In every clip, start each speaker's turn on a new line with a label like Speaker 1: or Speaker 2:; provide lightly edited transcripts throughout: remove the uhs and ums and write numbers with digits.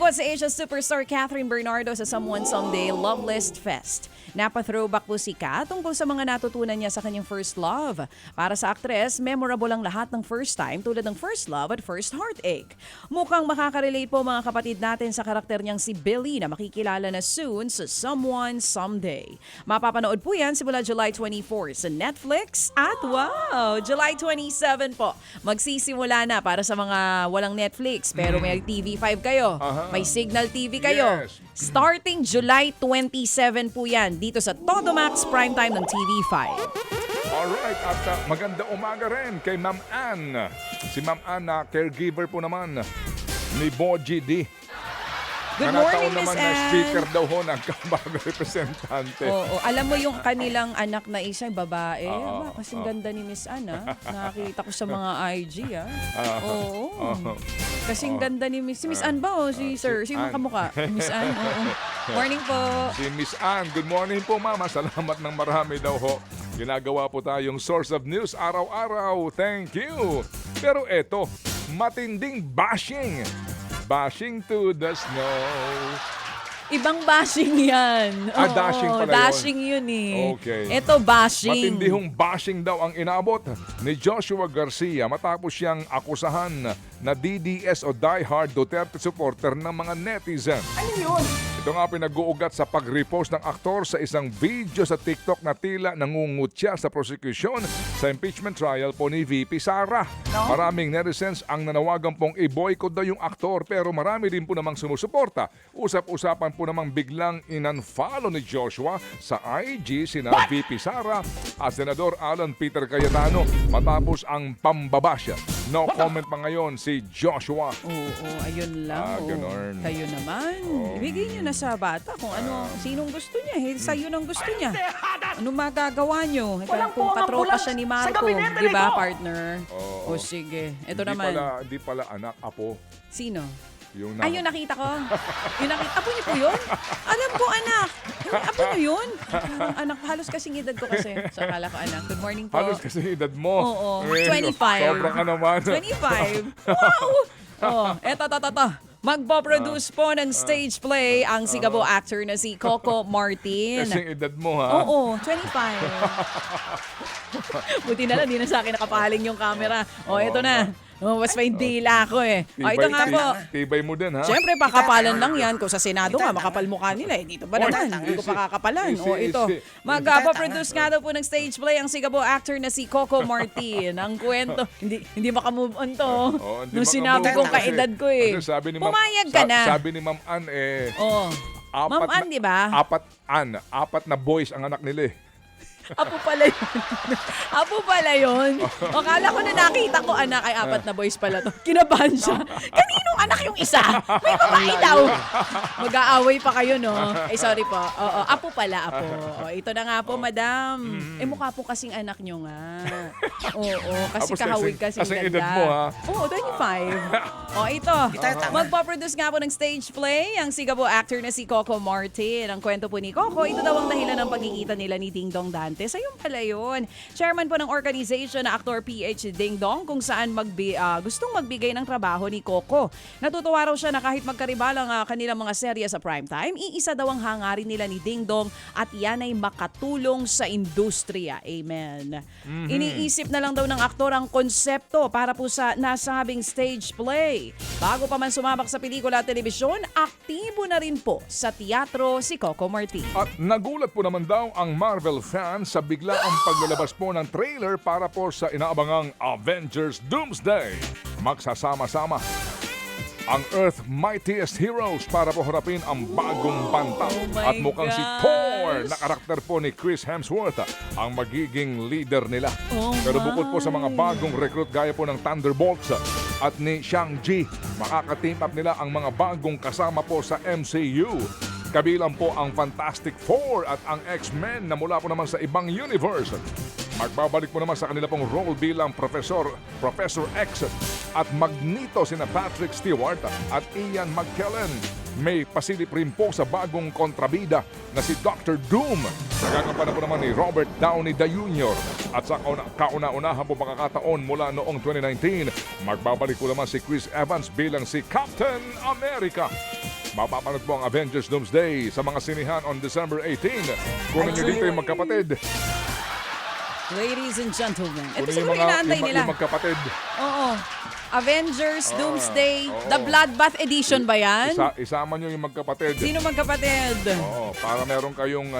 Speaker 1: si Asian superstar Catherine Bernardo sa Someone Someday Love List Fest. Napa-throwback po si Kat tungkol sa mga natutunan niya sa kanyang first love. Para sa aktres, memorable ang lahat ng first time tulad ng first love at first heartache. Mukhang makaka-relate po mga kapatid natin sa karakter niyang si Billy na makikilala na soon sa Someone Someday. Mapapanood po yan simula July 24 sa Netflix at wow, July 27 po. Magsisimula na para sa mga walang Netflix pero may TV5 kayo, may Signal TV kayo.
Speaker 2: Yes.
Speaker 1: Starting July 27 po yan dito sa Todo Max Primetime ng TV5.
Speaker 2: Alright, at maganda umaga rin kay Ma'am Ann. Si Ma'am Ann na caregiver po naman ni Boji D.
Speaker 1: Good
Speaker 2: Nanataon
Speaker 1: morning, Miss
Speaker 2: naman na
Speaker 1: Ann.
Speaker 2: speaker daw ho ng kabagong representante.
Speaker 1: Oo, alam mo yung kanilang anak na isa, babae.
Speaker 2: Oo,
Speaker 1: Aba, kasing ganda ni Miss Ann, ah. Nakakita ko sa mga IG, ah. Oo. Kasing ganda ni Miss... Si Miss Ann ba o si Sir?
Speaker 2: si
Speaker 1: Sino
Speaker 2: Ann.
Speaker 1: kamukha? Miss Ann, oo. Morning po.
Speaker 2: Si Miss Ann, good morning po mama. Salamat ng marami daw ho. Ginagawa po tayong source of news araw-araw. Thank you. Pero eto, matinding bashing. Bashing to the snow.
Speaker 1: Ibang bashing yan. Oo,
Speaker 2: Dashing pala yun.
Speaker 1: dashing yun eh.
Speaker 2: Okay.
Speaker 1: Ito, bashing.
Speaker 2: Matindihong bashing daw ang inabot ni Joshua Garcia matapos siyang akusahan na DDS o diehard Duterte supporter ng mga netizen.
Speaker 3: Ano yun?
Speaker 2: Ito nga pinag-uugat sa pag-repost ng aktor sa isang video sa TikTok na tila nangungutya sa prosecution sa impeachment trial po ni VP Sara. Maraming netizens ang nanawagan pong i-boycott daw yung aktor pero marami din po namang sumusuporta. Usap-usapan po namang biglang in-unfollow ni Joshua sa IG sina VP Sara at Senador Alan Peter Cayetano matapos ang pambabasya. No comment pa ngayon si Joshua.
Speaker 1: Oo, ayun lang.
Speaker 2: Ganun.
Speaker 1: Kayo naman. Ibigay niyo na sa bata kung ano, sinong gusto niya. Sa'yo nang gusto niya. Ano magagawa niyo?
Speaker 3: Walang
Speaker 1: Kung
Speaker 3: po ang
Speaker 1: patropa
Speaker 3: ambulans
Speaker 1: siya ni
Speaker 3: sa
Speaker 1: Marco,
Speaker 3: gabinete
Speaker 1: di ba,
Speaker 3: nito.
Speaker 1: partner? O sige. Ito naman.
Speaker 2: Hindi pala anak, apo.
Speaker 1: Sino?
Speaker 2: Yung
Speaker 1: Ay, yung nakita ko. Yung nakita, apo niyo po yun? Alam ko, anak. Yung apo niyo yun? Parang anak, halos kasing edad ko kasi. So, akala ko anak. Good morning po.
Speaker 2: Halos kasi edad mo.
Speaker 1: Oo,
Speaker 2: Eh,
Speaker 1: 25.
Speaker 2: Sobrang ka naman.
Speaker 1: 25. Wow! Oh, eto. Magpo-produce po ng stage play ang Sigabo actor na si Coco Martin.
Speaker 2: Kasing edad mo ha.
Speaker 1: Oo, 25. Buti na lang, di na sa akin nakapaling yung camera. O, eto na. Mas may dila ko eh. O, ito nga po.
Speaker 2: Tibay mo din ha.
Speaker 1: Siyempre, pakapalan lang yan. Kung sa Senado nga, makapal mukha nila. Eh, dito ba naman? Hindi ko pakakapalan. O, ito. Magpo-produce nga daw po ng stage play ang Sigabo actor na si Coco Martin. Ang kwento, hindi makamove on to.
Speaker 2: Hindi
Speaker 1: Nung sinabi kong
Speaker 2: makamove on
Speaker 1: kaedad ko eh.
Speaker 2: Kasi sabi ni
Speaker 1: Pumayag ka na.
Speaker 2: Sabi ni Ma'am Ann
Speaker 1: Oo. Ma'am Ann, di ba?
Speaker 2: apat na boys ang anak nila eh.
Speaker 1: Apo pala yun. Apo pala yun. O, kala ko na nakita ko anak ay apat na boys pala to. Kinabahan siya. Kaninong anak yung isa? May babae daw. Mag-aaway pa kayo, no? Eh, sorry po. Oo, apo pala, apo. O, ito na nga po, madam. Eh, mukha po kasing anak nyo nga. Oo, kasi
Speaker 2: Tapos
Speaker 1: kahawig kasing
Speaker 2: kasing
Speaker 1: ganda.
Speaker 2: edad mo, ha?
Speaker 1: Oo, 25. O, ito. Magpo-produce nga po ng stage play ang Sigabo actor na si Coco Martin. Ang kwento po ni Coco, ito daw ang dahilan ng pagkikita nila ni Ding Dong Dante. Ayun pala yun. Chairman po ng organization na Actor PH Ding Dong kung saan gustong magbigay ng trabaho ni Coco. Natutuwa raw siya na kahit magkaribal ang kanilang mga serye sa primetime, iisa daw ang hangarin nila ni Ding Dong at yan ay makatulong sa industriya. Amen. Iniisip na lang daw ng aktor ang konsepto para po sa nasabing stage play. Bago pa man sumabak sa pelikula at telebisyon, aktibo na rin po sa teatro si Coco Martin.
Speaker 2: At nagulat po naman daw ang Marvel fans sa bigla ang paglalabas po ng trailer para po sa inaabangang Avengers Doomsday. Magsasama-sama ang Earth Mightiest Heroes para po harapin ang bagong banta.
Speaker 1: my
Speaker 2: At mukhang si
Speaker 1: gosh.
Speaker 2: Thor na karakter po ni Chris Hemsworth ang magiging leader nila. Pero bukod po sa mga bagong recruit gaya po ng Thunderbolts at ni Shang-Chi, makaka-team up nila ang mga bagong kasama po sa MCU. Kabilang po ang Fantastic Four at ang X-Men na mula po naman sa ibang universe. Magbabalik po naman sa kanila pong role bilang Professor X at Magneto sina Patrick Stewart at Ian McKellen. May pasilip rin po sa bagong kontrabida na si Dr. Doom. Nagagampanan po naman ni Robert Downey Jr. At sa kauna-unahan po makakataon mula noong 2019, magbabalik po naman si Chris Evans bilang si Captain America. Mapapanood po ang Avengers Doomsday sa mga sinihan on December 18. Kunin nyo dito yung magkapatid.
Speaker 1: Ladies and gentlemen. Ito
Speaker 2: Kunin
Speaker 1: siguro inaantay nila.
Speaker 2: yung magkapatid.
Speaker 1: Oo. Avengers, Doomsday,
Speaker 2: oo.
Speaker 1: The Bloodbath Edition ba yan?
Speaker 2: Isama nyo yung magkapatid.
Speaker 1: Sino magkapatid?
Speaker 2: Oo, para meron kayong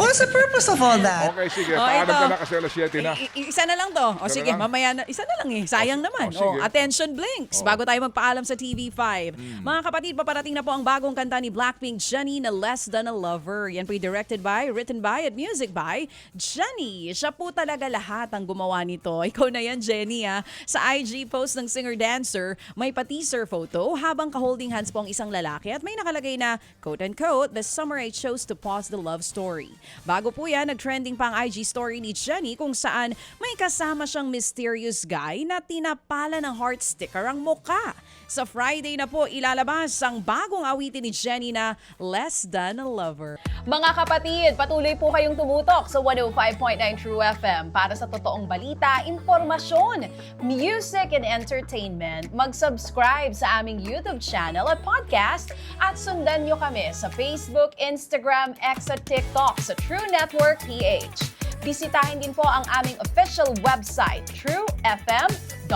Speaker 3: What's the purpose of all that?
Speaker 2: Okay, sige.
Speaker 1: Oh,
Speaker 2: Paalam
Speaker 1: ito.
Speaker 2: ka na kasi alas 7 na.
Speaker 1: Isa na lang to. O
Speaker 2: Isa
Speaker 1: sige,
Speaker 2: na lang?
Speaker 1: mamaya na. Isa na lang eh. Sayang naman.
Speaker 2: sige.
Speaker 1: Attention blinks. Bago tayo magpaalam sa TV5. Mga kapatid, paparating na po ang bagong kanta ni Blackpink, Jennie, na Less Than a Lover. Yan po directed by, written by, at music by Jennie. Siya po talaga lahat ang gumawa nito. Ikaw na yan, Jennie. Sa IG post ng singer-dancer, may pa-teaser photo habang ka-holding hands po ang isang lalaki at may nakalagay na, quote-unquote, "The summer I chose to pause the love story." Bago po yan, nag-trending pa ang IG story ni Jennie kung saan may kasama siyang mysterious guy na tinapala ng heart sticker ang muka. Sa Friday na po, ilalabas ang bagong awitin ni Jennie na Less Than a Lover. Mga kapatid, patuloy po kayong tumutok sa 105.9 True FM para sa totoong balita, impormasyon, music and entertainment. Mag-subscribe sa aming YouTube channel at podcast at sundan nyo kami sa Facebook, Instagram, X at TikTok sa True Network PH. Bisitahin din po ang aming official website, truefm.ph.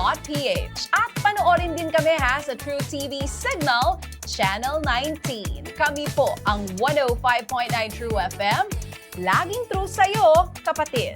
Speaker 1: At panoorin din kami sa True TV Signal, Channel 19. Kami po ang 105.9 True FM. Laging true sa'yo, kapatid.